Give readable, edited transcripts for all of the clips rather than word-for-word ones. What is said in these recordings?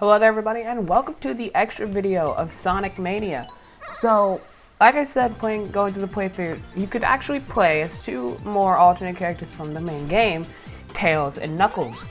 Hello there everybody and welcome to the extra video of Sonic Mania. So, like I said, going through the playthrough, you could actually play as two more alternate characters from the main game, Tails and Knuckles.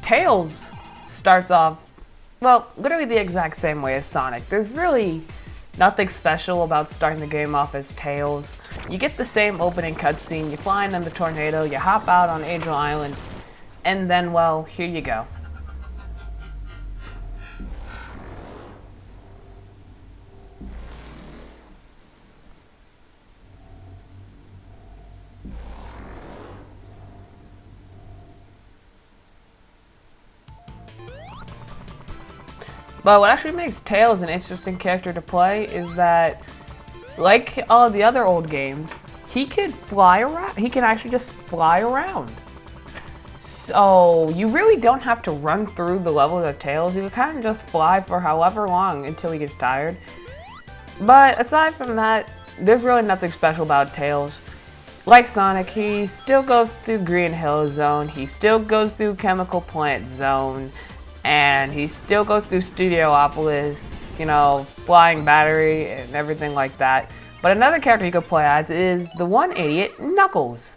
Tails starts off, well, literally the exact same way as Sonic. There's really nothing special about starting the game off as Tails. You get the same opening cutscene, you fly in the tornado, you hop out on Angel Island, and then, well, here you go. But what actually makes Tails an interesting character to play is that, like all the other old games, he could fly around. He can actually just fly around. So you really don't have to run through the levels of Tails. You can kind of just fly for however long until he gets tired. But aside from that, there's really nothing special about Tails. Like Sonic, he still goes through Green Hill Zone. He still goes through Chemical Plant Zone. And he still goes through Studiopolis, you know, Flying Battery and everything like that. But another character you could play as is the one idiot, Knuckles.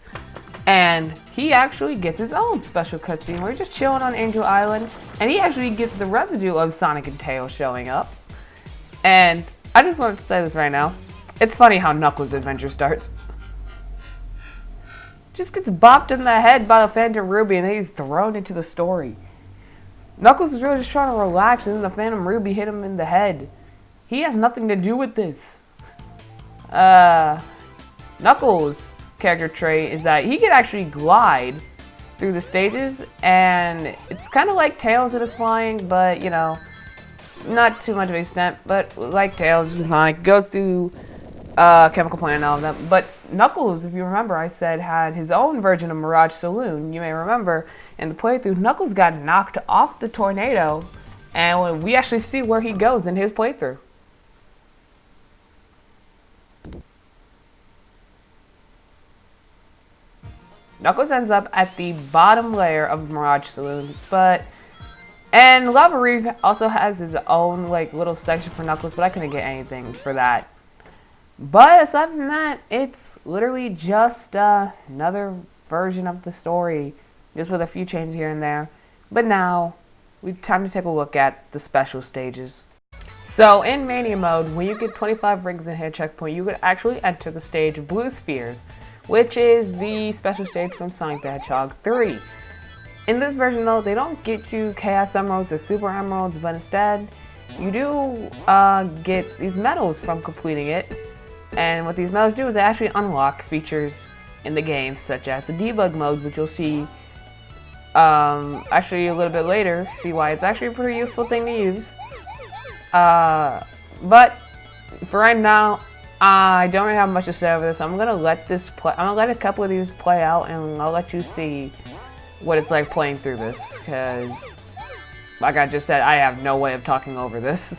And he actually gets his own special cutscene where he's just chilling on Angel Island. And he actually gets the residue of Sonic and Tails showing up. And I just want to say this right now. It's funny how Knuckles' adventure starts. Just gets bopped in the head by the Phantom Ruby and then he's thrown into the story. Knuckles is really just trying to relax and then the Phantom Ruby hit him in the head. He has nothing to do with this. Knuckles' character trait is that he can actually glide through the stages, and it's kind of like Tails that is flying, but you know, not too much of an extent, but like Tails, just Sonic goes through Chemical Plant and all of them. But Knuckles, if you remember, I said had his own version of Mirage Saloon. You may remember in the playthrough, Knuckles got knocked off the tornado, and we actually see where he goes in his playthrough. Knuckles ends up at the bottom layer of Mirage Saloon, and Lava Reef also has his own like little section for Knuckles, but I couldn't get anything for that. But aside from that, it's literally just another version of the story, just with a few changes here and there. But now, it's time to take a look at the special stages. So in Mania mode, when you get 25 rings and hit a checkpoint, you could actually enter the stage Blue Spheres, which is the special stage from Sonic the Hedgehog 3. In this version though, they don't get you Chaos Emeralds or Super Emeralds, but instead, you do get these medals from completing it. And what these medals do is they actually unlock features in the game, such as the debug mode, which you'll see actually a little bit later, see why it's actually a pretty useful thing to use. But for right now, I don't really have much to say over this. I'm gonna let this play. I'm gonna let a couple of these play out, and I'll let you see what it's like playing through this. Because, like I just said, I have no way of talking over this.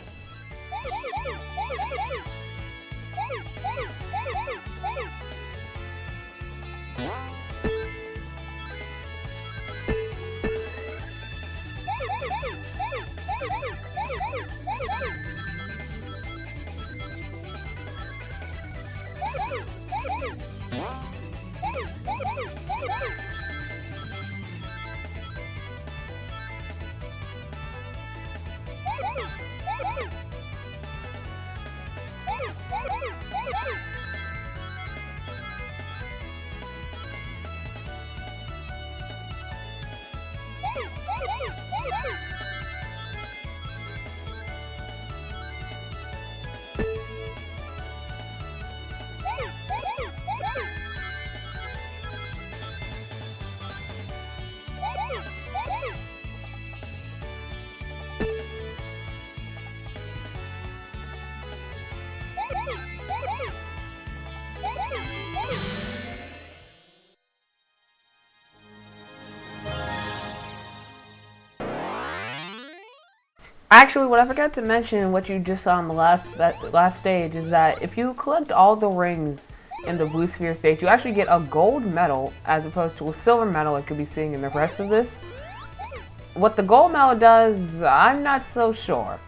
Actually, what I forgot to mention, what you just saw on the last stage, is that if you collect all the rings in the Blue Sphere stage, you actually get a gold medal as opposed to a silver medal like you'll be seeing in the rest of this. What the gold medal does, I'm not so sure.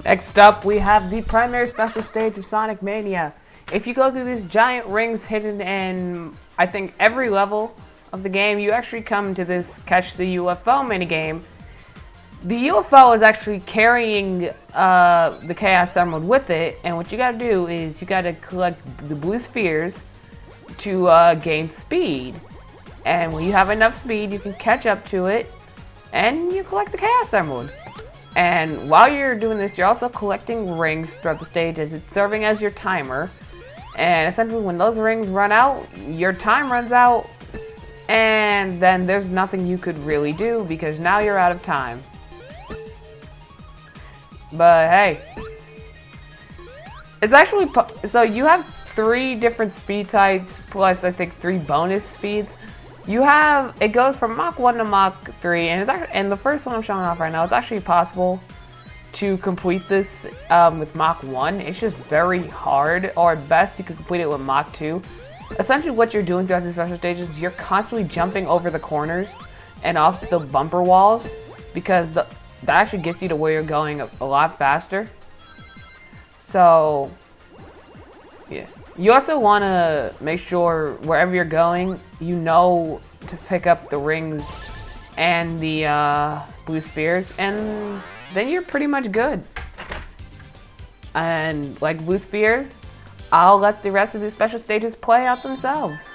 Next up, we have the primary special stage of Sonic Mania. If you go through these giant rings hidden in, I think, every level of the game, you actually come to this Catch the UFO minigame. The UFO is actually carrying the Chaos Emerald with it, and what you gotta do is you gotta collect the blue spheres to gain speed. And when you have enough speed, you can catch up to it, and you collect the Chaos Emerald. And while you're doing this, you're also collecting rings throughout the stage as it's serving as your timer. And essentially when those rings run out, your time runs out, and then there's nothing you could really do because now you're out of time. But hey, it's actually, so you have 3 different speed types, plus I think 3 bonus speeds. You have, it goes from Mach 1 to Mach 3, and it's actually, and the first one I'm showing off right now, it's actually possible to complete this with Mach 1. It's just very hard, or at best you can complete it with Mach 2. Essentially what you're doing throughout the special stages is you're constantly jumping over the corners and off the bumper walls, because that actually gets you to where you're going a lot faster. So, yeah. You also want to make sure wherever you're going, you know to pick up the rings and the blue spheres, and then you're pretty much good. And like blue spheres, I'll let the rest of the special stages play out themselves.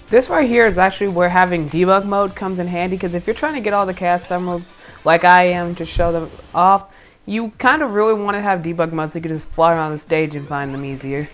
This right here is actually where having debug mode comes in handy, because if you're trying to get all the cast emeralds like I am to show them off, you kind of really want to have debug mode so you can just fly around the stage and find them easier.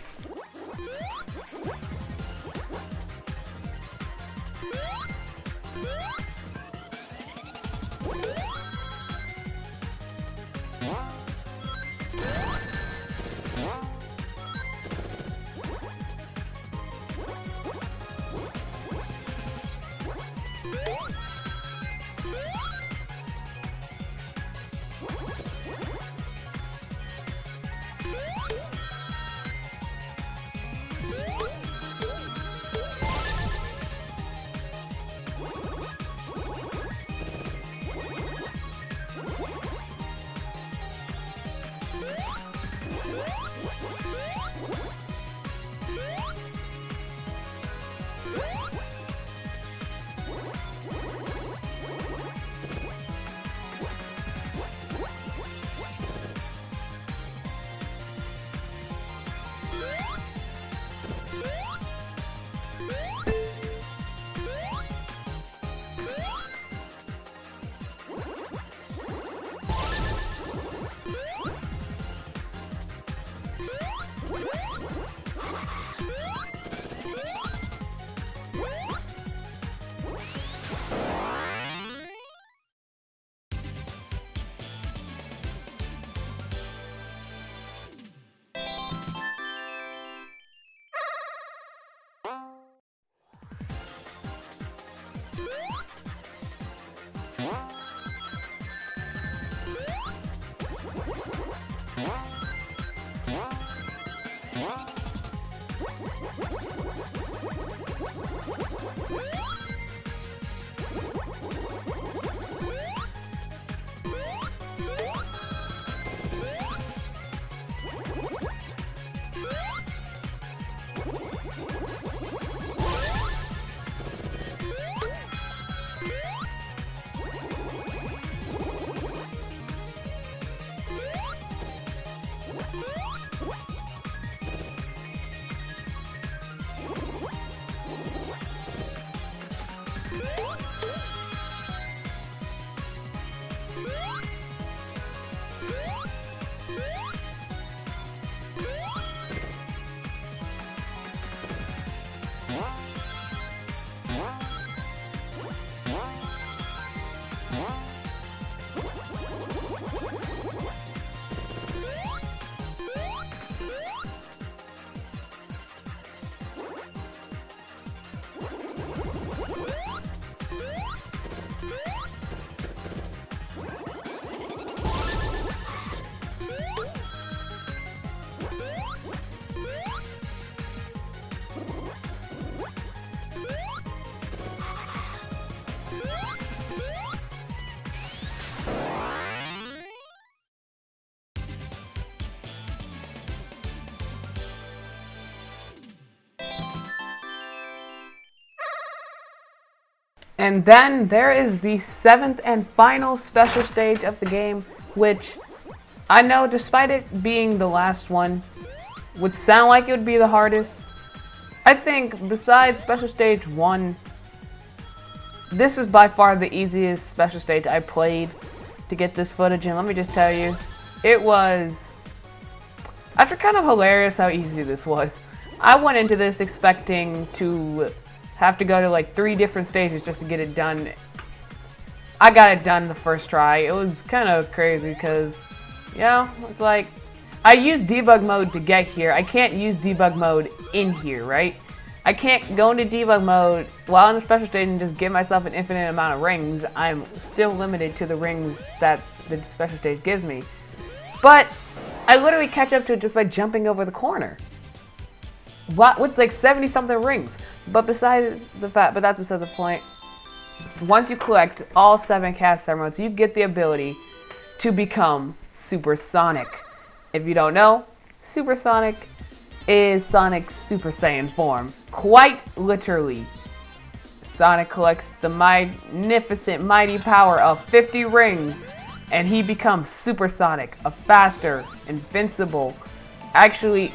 And then there is the 7th and final special stage of the game, which I know, despite it being the last one, would sound like it would be the hardest. I think besides special stage 1, this is by far the easiest special stage I played to get this footage, and let me just tell you, it was actually kind of hilarious how easy this was. I went into this expecting to have to go to like 3 different stages just to get it done. I got it done the first try. It was kind of crazy because, you know, it's like, I used debug mode to get here. I can't use debug mode in here, right? I can't go into debug mode while in the special stage and just give myself an infinite amount of rings. I'm still limited to the rings that the special stage gives me. But I literally catch up to it just by jumping over the corner. With like 70 something rings. But besides the fact, but that's beside the point. Once you collect all 7 cast emeralds, you get the ability to become supersonic. If you don't know, supersonic is Sonic's Super Saiyan form. Quite literally. Sonic collects the magnificent mighty power of 50 rings, and he becomes supersonic, a faster, invincible, actually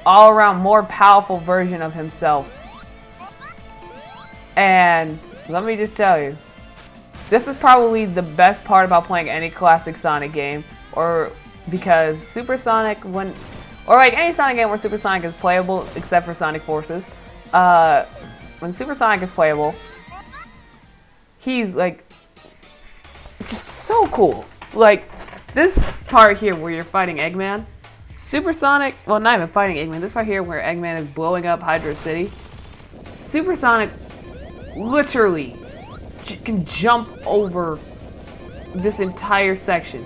all around more powerful version of himself. And let me just tell you, this is probably the best part about playing any classic Sonic game, or because Supersonic, or like any Sonic game where Supersonic is playable, except for Sonic Forces, when Supersonic is playable, he's like just so cool. Like this part here where you're fighting Eggman, Supersonic, well, not even fighting Eggman, this part here where Eggman is blowing up Hydro City, Supersonic literally can jump over this entire section.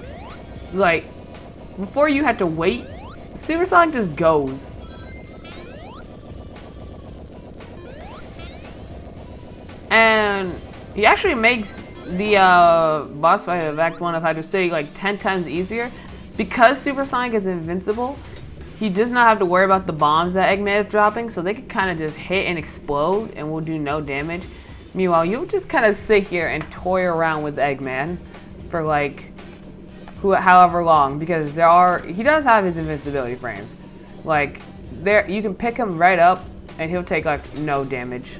Like, before you had to wait, Supersonic just goes. And he actually makes the boss fight of Act 1 of Hydro City like 10 times easier. Because Supersonic is invincible, he does not have to worry about the bombs that Eggman is dropping, so they can kind of just hit and explode and will do no damage. Meanwhile, you'll just kind of sit here and toy around with Eggman for like however long, because he does have his invincibility frames. Like you can pick him right up and he'll take like no damage.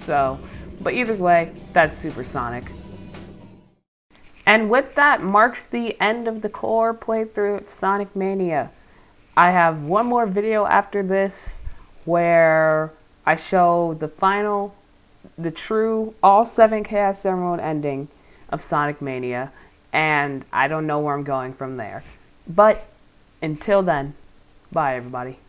So, but either way, that's Supersonic. And with that marks the end of the core playthrough of Sonic Mania. I have one more video after this where I show the true all 7 Chaos Emerald ending of Sonic Mania, and I don't know where I'm going from there. But until then, bye everybody.